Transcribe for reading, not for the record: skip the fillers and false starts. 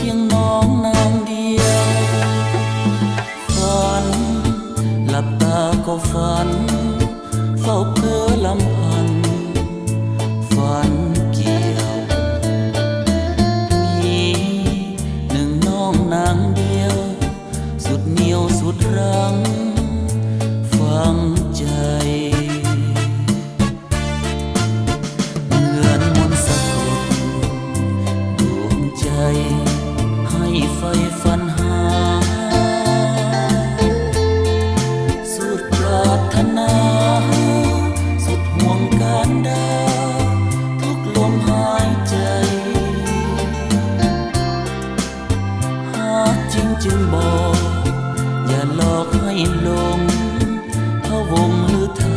ยงน้องนางเดียวฝันหลับตาก็ฝันเฝ้าเพ้อลำพันฝันเกี่ยวมีหนึ่งน้องนางเดียวสุดเหนียวสุดรังฝังใจเหมือนมนต์สะกดดวงใจให้ไฟฝันหาสุดปรารถนาสุดห่วงการดาทุกลมหายใจหาจริงจึงบอกอย่าหลอกให้หลงพะวงหรือทา